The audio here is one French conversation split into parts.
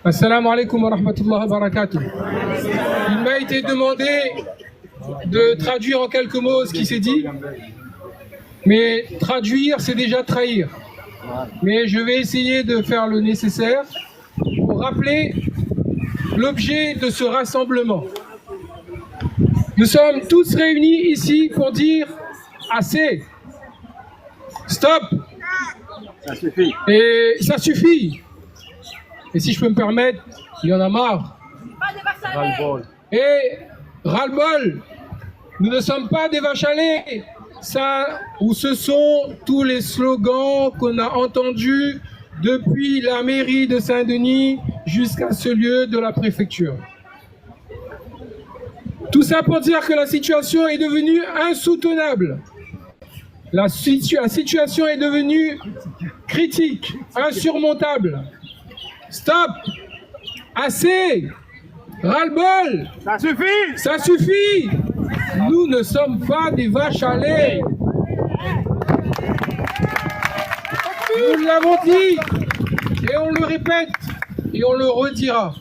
Assalamu alaikum wa rahmatullahi wa barakatuh. Il m'a été demandé de traduire en quelques mots ce qui s'est dit, mais traduire c'est déjà trahir. Mais je vais essayer de faire le nécessaire pour rappeler l'objet de ce rassemblement. Nous sommes tous réunis ici pour dire assez, stop, ça suffit. Et ça suffit. Et si je peux me permettre, il y en a marre. Ras-le-bol. Et ras-le-bol. Nous ne sommes pas des vaches à lait. Ça, ou ce sont tous les slogans qu'on a entendus depuis la mairie de Saint-Denis jusqu'à ce lieu de la préfecture. Tout ça pour dire que la situation est devenue insoutenable. La situation est devenue critique, insurmontable. Stop! Assez! Ras-le-bol! Ça suffit! Ça suffit! Nous ne sommes pas des vaches à lait. Nous l'avons dit et on le répète et on le redira.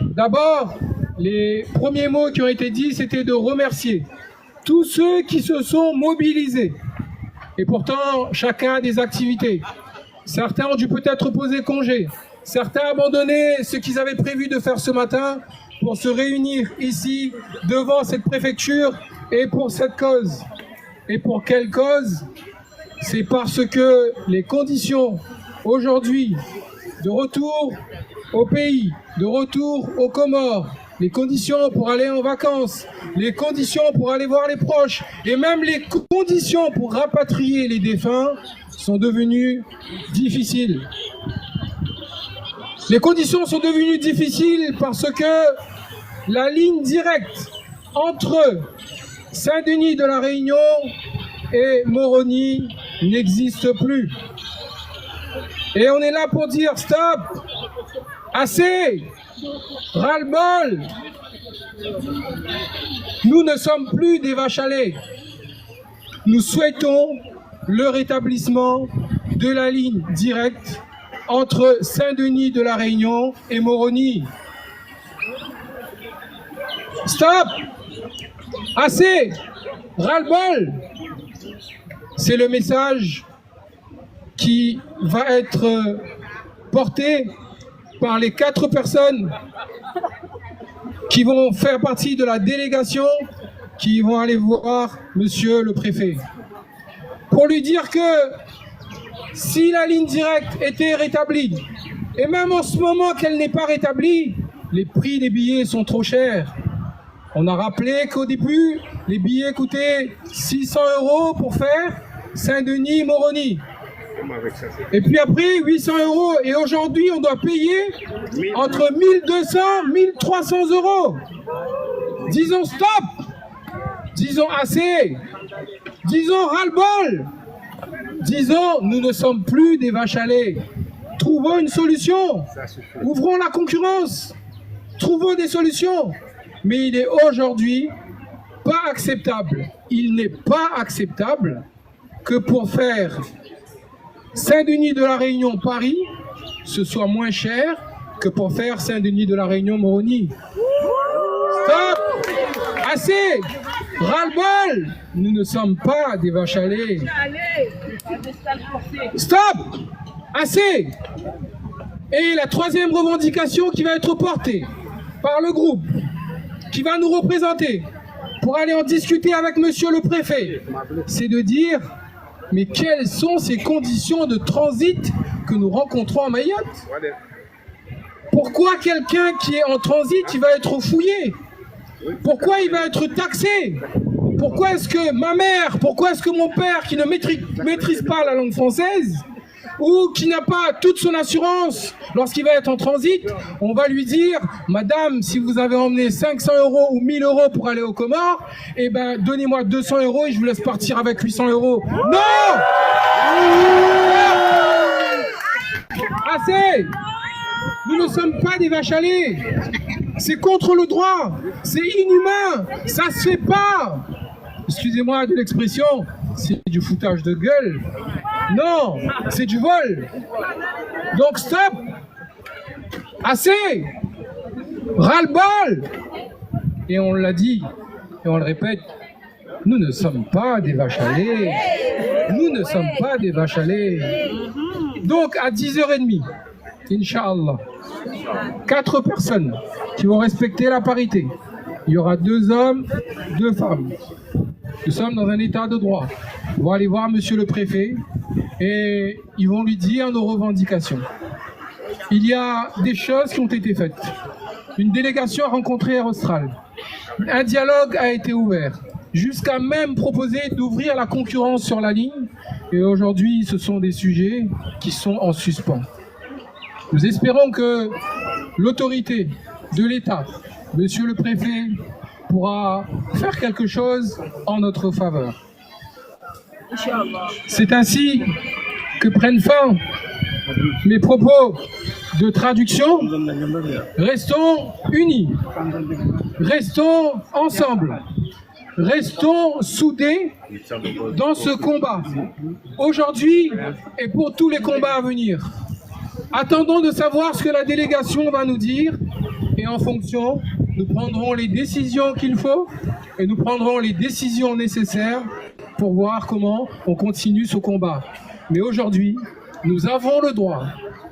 D'abord, les premiers mots qui ont été dits, c'était de remercier tous ceux qui se sont mobilisés. Et pourtant, chacun a des activités. Certains ont dû peut-être poser congé. Certains abandonner ce qu'ils avaient prévu de faire ce matin pour se réunir ici devant cette préfecture et pour cette cause. Et pour quelle cause? C'est parce que les conditions aujourd'hui de retour au pays, de retour aux Comores, les conditions pour aller en vacances, les conditions pour aller voir les proches et même les conditions pour rapatrier les défunts sont devenues difficiles. Les conditions sont devenues difficiles parce que la ligne directe entre Saint-Denis de la Réunion et Moroni n'existe plus. Et on est là pour dire stop, assez, ras-le-bol. Nous ne sommes plus des vaches à lait. Nous souhaitons le rétablissement de la ligne directe entre Saint-Denis de la Réunion et Moroni. Stop! Assez! Ras-le-bol! C'est le message qui va être porté par les 4 personnes qui vont faire partie de la délégation qui vont aller voir monsieur le préfet. Pour lui dire que si la ligne directe était rétablie, et même en ce moment qu'elle n'est pas rétablie, les prix des billets sont trop chers. On a rappelé qu'au début, les billets coûtaient 600 € pour faire Saint-Denis-Moroni. Et puis après, 800 €. Et aujourd'hui, on doit payer entre 1200 et 1300 €. Disons stop. Disons assez. Disons ras-le-bol. Disons, nous ne sommes plus des vaches à lait. Trouvons une solution. Ouvrons la concurrence. Trouvons des solutions. Mais il est aujourd'hui pas acceptable. Il n'est pas acceptable que pour faire Saint-Denis de la Réunion Paris, ce soit moins cher que pour faire Saint-Denis de la Réunion Moroni. Stop! Assez! Ras-le-bol! Nous ne sommes pas des vaches à lait. Stop! Assez! Et la troisième revendication qui va être portée par le groupe qui va nous représenter pour aller en discuter avec monsieur le préfet, c'est de dire mais quelles sont ces conditions de transit que nous rencontrons à Mayotte? Pourquoi quelqu'un qui est en transit, il va être fouillé? Pourquoi il va être taxé? Pourquoi est-ce que ma mère, pourquoi est-ce que mon père qui ne maîtrise pas la langue française ou qui n'a pas toute son assurance lorsqu'il va être en transit, on va lui dire madame, si vous avez emmené 500 € ou 1000 € pour aller aux Comores, eh ben donnez-moi 200 € et je vous laisse partir avec 800 €. Non! Assez! Nous ne sommes pas des vaches à lait. C'est contre le droit. C'est inhumain. Ça se fait pas. Excusez-moi de l'expression, c'est du foutage de gueule. Non, c'est du vol. Donc stop. Assez! Ras-le-bol! Et on l'a dit, et on le répète, nous ne sommes pas des vaches à lait. Nous ne sommes pas des vaches à lait. Donc, à 10h30, Inch'Allah, 4 personnes qui vont respecter la parité. Il y aura 2 hommes, 2 femmes. Nous sommes dans un état de droit. Ils vont aller voir monsieur le préfet et ils vont lui dire nos revendications. Il y a des choses qui ont été faites. Une délégation a rencontré Air Austral. Un dialogue a été ouvert, jusqu'à même proposer d'ouvrir la concurrence sur la ligne. Et aujourd'hui, ce sont des sujets qui sont en suspens. Nous espérons que l'autorité de l'État, monsieur le préfet, pourra faire quelque chose en notre faveur. C'est ainsi que prennent fin mes propos de traduction. Restons unis, restons ensemble, restons soudés dans ce combat, aujourd'hui et pour tous les combats à venir. Attendons de savoir ce que la délégation va nous dire et en fonction, nous prendrons les décisions qu'il faut et nous prendrons les décisions nécessaires pour voir comment on continue ce combat. Mais aujourd'hui, nous avons le droit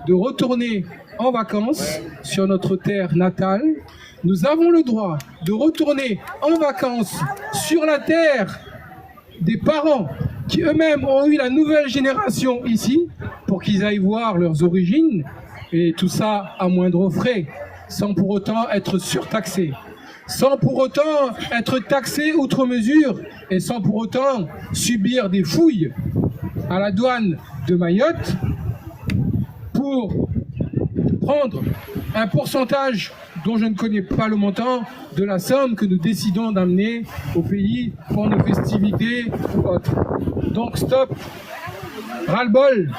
de retourner en vacances sur notre terre natale. Nous avons le droit de retourner en vacances sur la terre des parents qui eux-mêmes ont eu la nouvelle génération ici pour qu'ils aillent voir leurs origines et tout ça à moindre frais, sans pour autant être surtaxés, sans pour autant être taxés outre mesure et sans pour autant subir des fouilles à la douane de Mayotte pour prendre un pourcentage dont je ne connais pas le montant de la somme que nous décidons d'amener au pays pour nos festivités ou autres. Donc stop, ras-le-bol.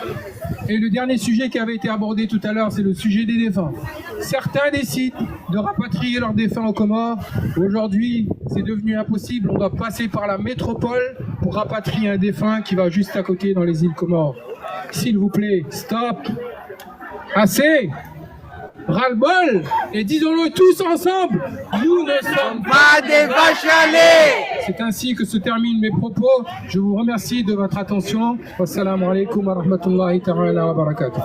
Et le dernier sujet qui avait été abordé tout à l'heure, c'est le sujet des défunts. Certains décident de rapatrier leurs défunts aux Comores. Aujourd'hui, c'est devenu impossible. On doit passer par la métropole pour rapatrier un défunt qui va juste à côté dans les îles Comores. S'il vous plaît, stop. Assez. Ras-le-bol. Et disons-le tous ensemble, nous ne sommes pas des vaches à lait. C'est ainsi que se terminent mes propos. Je vous remercie de votre attention. Wassalamu alaikum wa rahmatullahi ta'ala wa barakatuh.